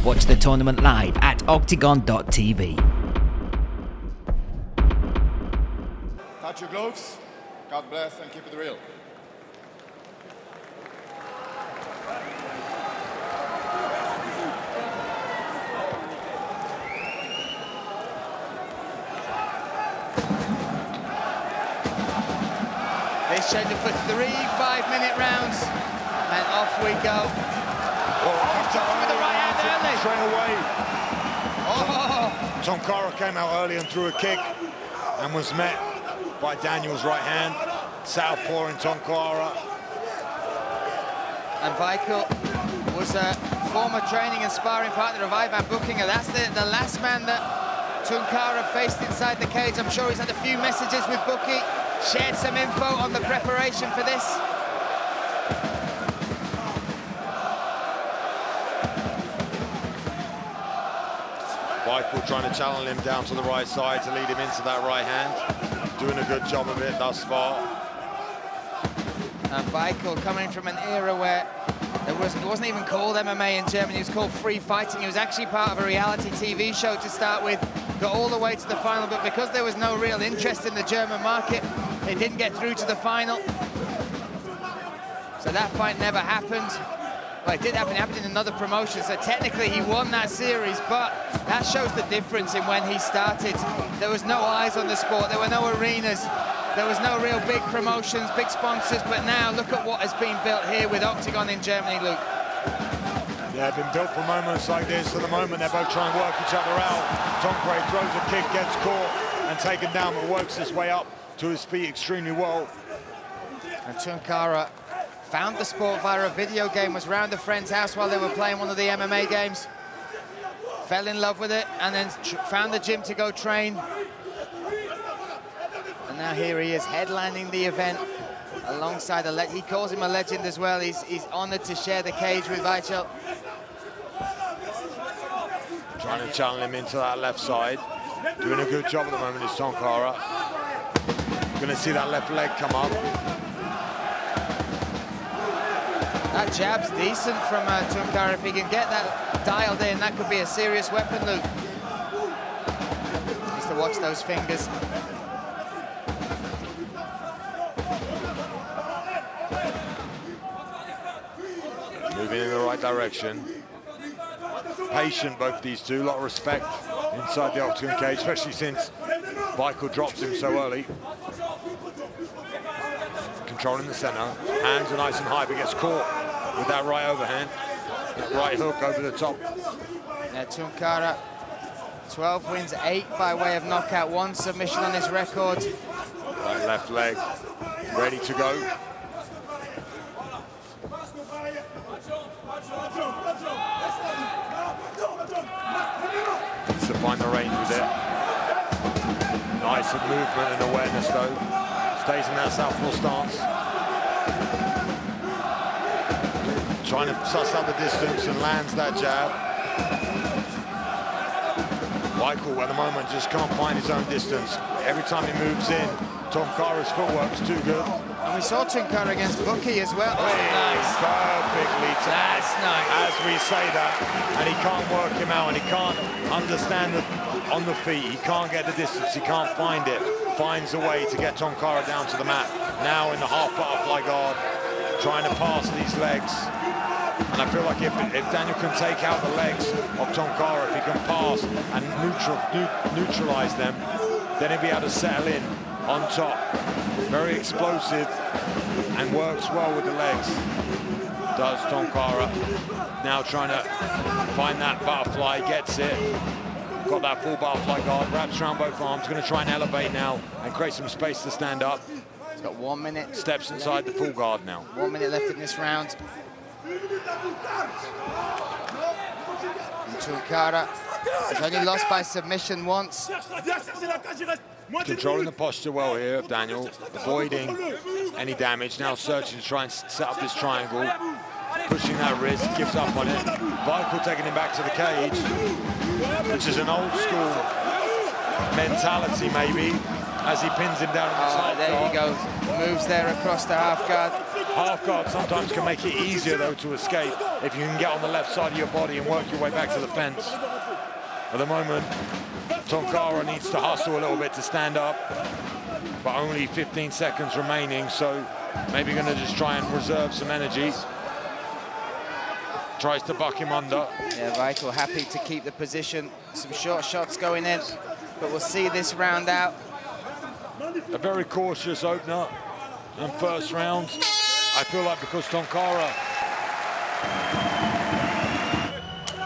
Watch the tournament live at octagon.tv. Touch your gloves. God bless and keep it real. It's scheduled for 3 5-minute rounds, and off we go. With the right hand early. Straight away. Oh. Tounkara came out early and threw a kick and was met by Daniel's right hand. Southpaw in Tounkara. And Weichel was a former training and sparring partner of Ivan Buchinger. That's the last man that Tounkara faced inside the cage. I'm sure he's had a few messages with Buki, shared some info on the preparation for this. Weichel trying to channel him down to the right side to lead him into that right hand. Doing a good job of it thus far. And Weichel coming from an era where it wasn't even called MMA in Germany, it was called free fighting. He was actually part of a reality TV show to start with, got all the way to the final, but because there was no real interest in the German market, they didn't get through to the final. So that fight never happened. Well, it did happen, it happened in another promotion, so technically he won that series, but that shows the difference in when he started. There was no eyes on the sport, there were no arenas, there was no real big promotions, big sponsors, but now look at what has been built here with Octagon in Germany, Luke. Yeah, been built for moments like this. At the moment, they're both trying to work each other out. Tounkara throws a kick, gets caught and taken down, but works his way up to his feet extremely well. And Tounkara found the sport via a video game, was round a friend's house while they were playing one of the MMA games. Fell in love with it and then found the gym to go train. And now here he is headlining the event alongside he calls him a legend as well. He's honored to share the cage with Weichel. Trying to channel him into that left side. Doing a good job at the moment is Tounkara. Gonna see that left leg come up. That jab's decent from Tounkara. If he can get that dialed in, that could be a serious weapon, Luke. Needs to watch those fingers. Moving in the right direction. Patient, both these two. A lot of respect inside the octagon cage, especially since Weichel drops him so early. Controlling the center. Hands are nice and high, but gets caught with that right overhand. That right hook over the top. Yeah, Tounkara, 12 wins, 8 by way of knockout, 1 submission on his record. Right left leg, ready to go. Needs to find the range with it. Nice movement and awareness though. Stays in that southpaw stance. Trying to suss out the distance and lands that jab. Weichel at the moment just can't find his own distance. Every time he moves in, Tounkara's footwork's too good. And we saw Tounkara against Buki as well. Oh, nice. Perfectly timed. That's nice. As we say that, and he can't work him out, and he can't understand on the feet. He can't get the distance, he can't find it. Finds a way to get Tounkara down to the mat. Now in the half butterfly guard, trying to pass these legs. And I feel like if Daniel can take out the legs of Tounkara, if he can pass and neutralize them, then he'll be able to settle in on top. Very explosive and works well with the legs. Does Tounkara. Now trying to find that butterfly, gets it. Got that full butterfly guard, wraps around both arms, going to try and elevate now and create some space to stand up. He's got 1 minute. Steps inside the full guard now. 1 minute left in this round. And Tounkara has only lost by submission once. Controlling the posture well here of Daniel, avoiding any damage. Now searching to try and set up this triangle. Pushing that wrist, gives up on it. Weichel taking him back to the cage, which is an old school mentality maybe, as he pins him down in the top there guard. he goes. Moves there across the half guard. Half guard sometimes can make it easier, though, to escape if you can get on the left side of your body and work your way back to the fence. At the moment, Tounkara needs to hustle a little bit to stand up, but only 15 seconds remaining, so maybe going to just try and reserve some energy. Tries to buck him under. Yeah, Weichel happy to keep the position. Some short shots going in, but we'll see this round out. A very cautious opener and first round. I feel like because Tounkara.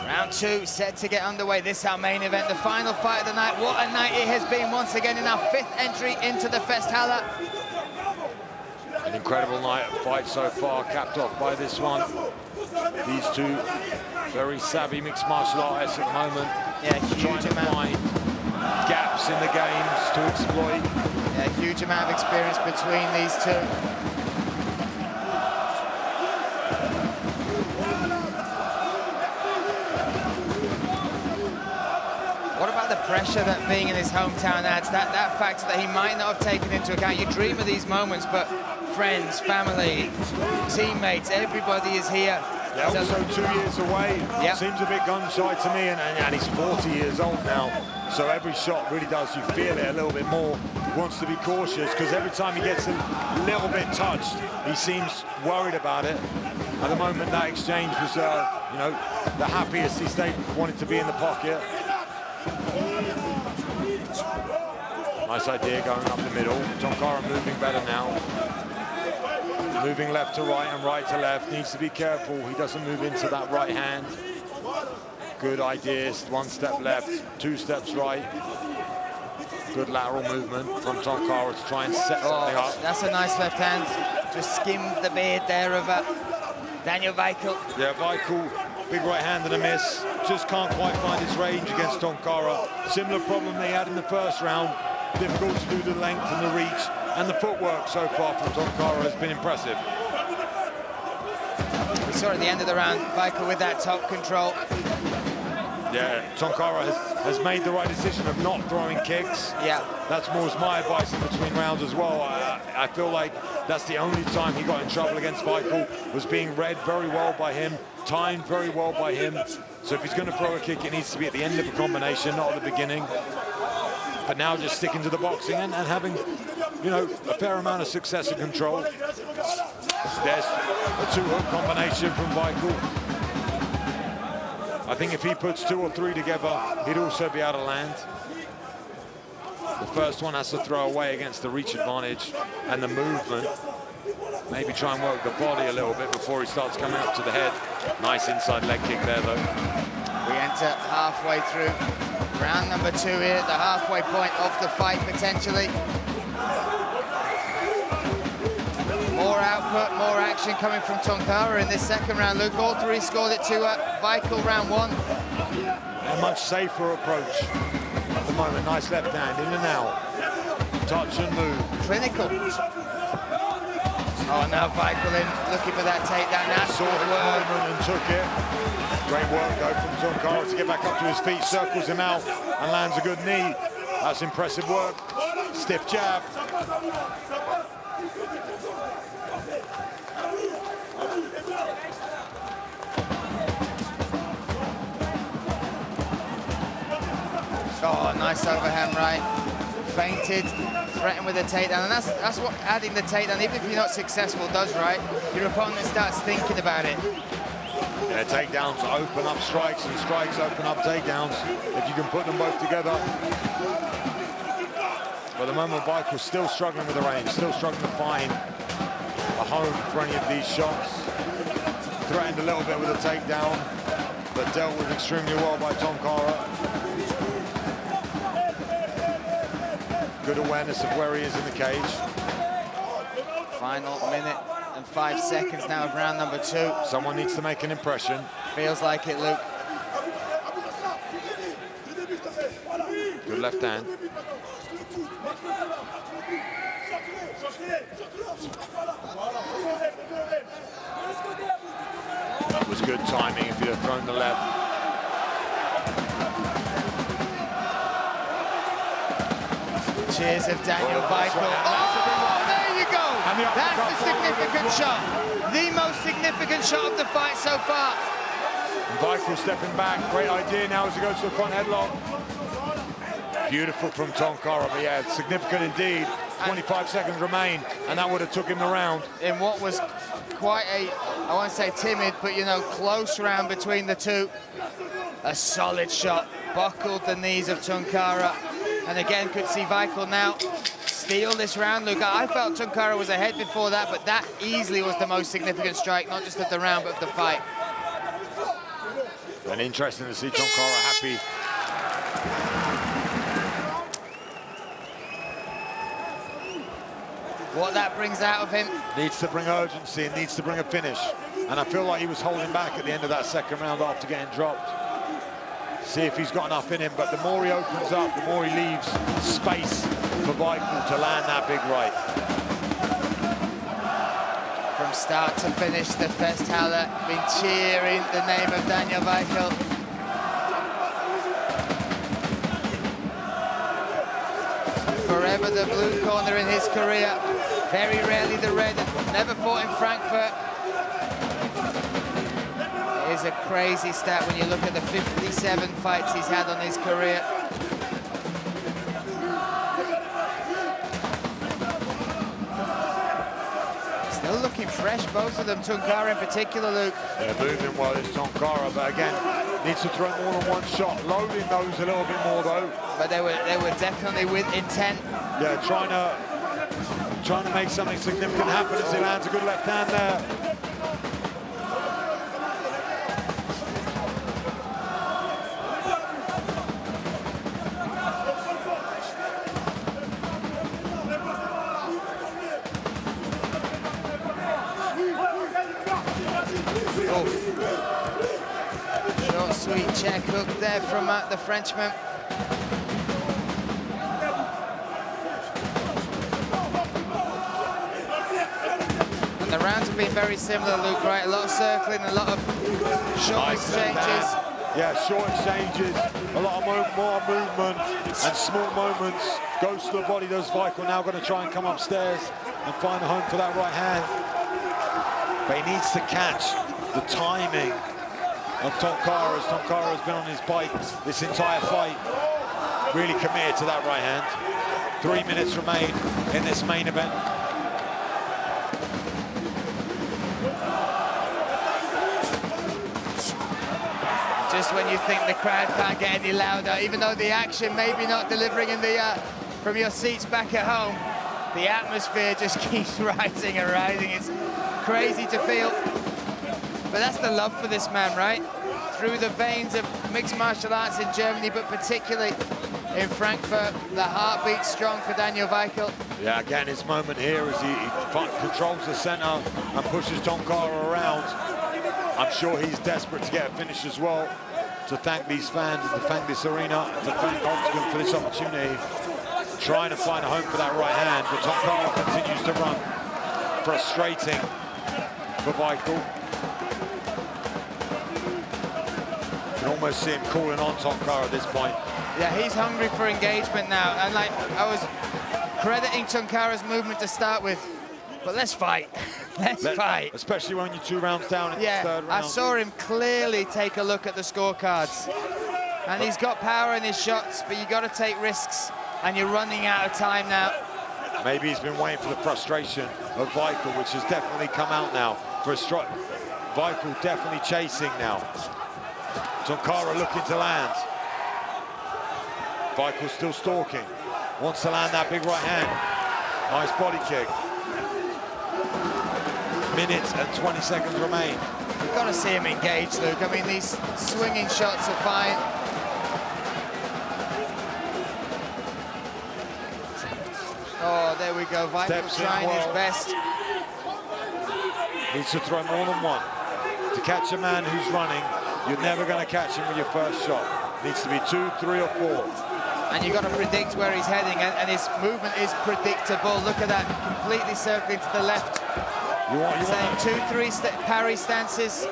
Round 2 set to get underway. This is our main event, the final fight of the night. What a night it has been once again in our 5th entry into the Festhalle. An incredible night of fights so far, capped off by this one. These two very savvy mixed martial artists at the moment. Yeah, huge amount. Trying to find gaps in the games to exploit. Yeah, huge amount of experience between these two. What about the pressure that being in his hometown adds? That factor that he might not have taken into account. You dream of these moments, but friends, family, teammates, everybody is here. Yeah, also 2 years away. Yep. Seems a bit gun-shy to me, and he's 40 years old now. So every shot really does, you feel it a little bit more. He wants to be cautious, because every time he gets a little bit touched, he seems worried about it. At the moment, that exchange was, you know, the happiest he stayed, wanted to be in the pocket. Nice idea going up the middle. Tounkara moving better now. Moving left to right and right to left. Needs to be careful he doesn't move into that right hand. Good ideas. 1 step left, 2 steps right. Good lateral movement from Tounkara to try and set something up. That's a nice left hand. Just skimmed the beard there of Daniel Weichel. Yeah, Weichel, big right hand and a miss. Just can't quite find his range against Tounkara. Similar problem they had in the first round. Difficult to do the length and the reach, and the footwork so far from Tounkara has been impressive. We saw at the end of the round, Weichel with that top control. Yeah, Tounkara has made the right decision of not throwing kicks. Yeah. That's more my advice in between rounds as well. I feel like that's the only time he got in trouble against Weichel, was being read very well by him, timed very well by him. So if he's going to throw a kick, it needs to be at the end of a combination, not at the beginning. But now just sticking to the boxing and having, you know, a fair amount of success and control. There's a 2-hook combination from Weichel. I think if he puts 2 or 3 together, he'd also be able to land. The first one has to throw away against the reach advantage and the movement. Maybe try and work the body a little bit before he starts coming up to the head. Nice inside leg kick there, though. We enter halfway through round number 2 here, the halfway point of the fight, potentially. More output, more action coming from Tounkara in this second round. Luke, all 3 scored it to Weichel round 1. A much safer approach at the moment. Nice left hand, in and out. Touch and move. Clinical. Oh, now Weichel in, looking for that takedown. That's Saw the moment and took it. Great work, though, from Tounkara to get back up to his feet, circles him out, and lands a good knee. That's impressive work. Stiff jab. Oh, nice overhand right. Fainted, threatened with a takedown, and that's what adding the takedown, even if you're not successful, does, right? Your opponent starts thinking about it. Yeah, takedowns open up strikes, and strikes open up takedowns if you can put them both together. But at the moment, Weichel's still struggling with the range, still struggling to find a home for any of these shots. Threatened a little bit with a takedown, but dealt with extremely well by Tounkara. Good awareness of where he is in the cage. Final minute and 5 seconds now of round number 2. Someone needs to make an impression. Feels like it, Luke. Good left hand. That was good timing if you'd have thrown the left. Cheers of Daniel Weichel. Oh, there you go! And the uppercut. That's the significant shot. The most significant shot of the fight so far. Weichel stepping back. Great idea now as he goes to the front headlock. Beautiful from Tounkara, but yeah, significant indeed. 25 seconds remain, and that would have took him the round. In what was quite a, I won't say timid, but you know, close round between the two. A solid shot, buckled the knees of Tounkara, and again could see Weichel now steal this round, Luke. I felt Tounkara was ahead before that, but that easily was the most significant strike, not just of the round, but of the fight. And interesting to see Tounkara happy. What that brings out of him. Needs to bring urgency and needs to bring a finish. And I feel like he was holding back at the end of that second round after getting dropped. See if he's got enough in him, but the more he opens up, the more he leaves space for Weichel to land that big right. From start to finish, the Festhalle been cheering the name of Daniel Weichel. Forever the blue corner in his career. Very rarely the red, never fought in Frankfurt. It is a crazy stat when you look at the 57 fights he's had on his career. Still looking fresh, both of them, Tounkara in particular, Luke. They're moving well, it's Tounkara, but again, needs to throw more than one shot. Loading those a little bit more though. But they were definitely with intent. Yeah, trying to make something significant happen as he lands a good left hand there. Short, sweet check hook there from the Frenchman. And the rounds have been very similar, Luke, right? A lot of circling, a lot of short exchanges. Yeah, short exchanges, a lot of more movement and small moments. Goes to the body, does Weichel. Now going to try and come upstairs and find a home for that right hand. But he needs to catch the timing of Tounkara, as Tounkara has been on his bike this entire fight. Really committed to that right hand. 3 minutes remain in this main event. Just when you think the crowd can't get any louder, even though the action maybe not delivering in the from your seats back at home, the atmosphere just keeps rising and rising. It's crazy to feel. But that's the love for this man, right? Through the veins of mixed martial arts in Germany, but particularly in Frankfurt, the heart beats strong for Daniel Weichel. Yeah, again, his moment here as he controls the center and pushes Tounkara around. I'm sure he's desperate to get a finish as well. To thank these fans, to thank this arena, and to thank OKTAGON for this opportunity. Trying to find a home for that right hand, but Tounkara continues to run. Frustrating for Weichel. You can almost see him calling on Tounkara at this point. Yeah, he's hungry for engagement now. And like, I was crediting Tounkara's movement to start with, but let's fight. Let's fight. Especially when you're 2 rounds down in the third round. I saw him clearly take a look at the scorecards. And he's got power in his shots, but you got to take risks, and you're running out of time now. Maybe he's been waiting for the frustration of Weichel, which has definitely come out now. For a strike, Weichel definitely chasing now. Tounkara looking to land. Weichel still stalking. Wants to land that big right hand. Nice body kick. Minutes and 20 seconds remain. You've got to see him engage, Luke. I mean, these swinging shots are fine. Oh, there we go. Weichel trying his best. Needs to throw more than one. To catch a man who's running, you're never going to catch him with your first shot. Needs to be 2, 3, or 4. And you've got to predict where he's heading, and his movement is predictable. Look at that, completely circling to the left. You want 2, 3 parry stances.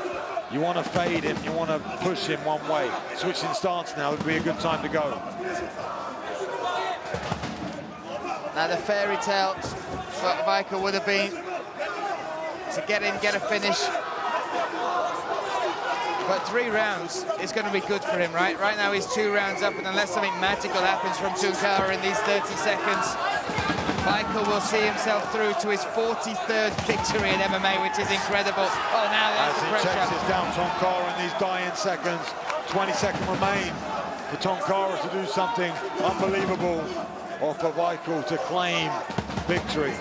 You want to fade him, you want to push him one way. Switching stance now would be a good time to go. Now the fairy tale for Weichel would have been to get in, get a finish. But 3 rounds is going to be good for him, right? Right now he's 2 rounds up, and unless something magical happens from Tounkara in these 30 seconds, Weichel will see himself through to his 43rd victory in MMA, which is incredible. Oh, now there's the pressure. As he checks down Tounkara in these dying seconds, 20 seconds remain for Tounkara to do something unbelievable, or for Weichel to claim victory.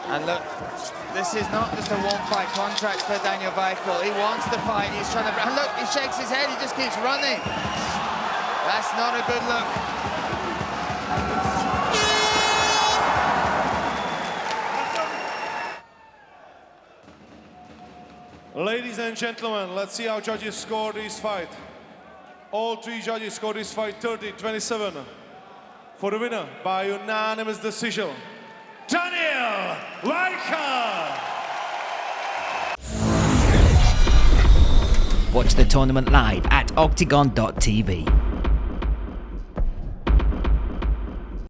And look, this is not just a one-fight contract for Daniel Weichel. He wants to fight, he's trying to... And look, he shakes his head, he just keeps running. That's not a good look. Ladies and gentlemen, let's see how judges score this fight. All 3 judges scored this fight 30-27. For the winner by unanimous decision, Daniel Weichel! Watch the tournament live at OKTAGON.tv.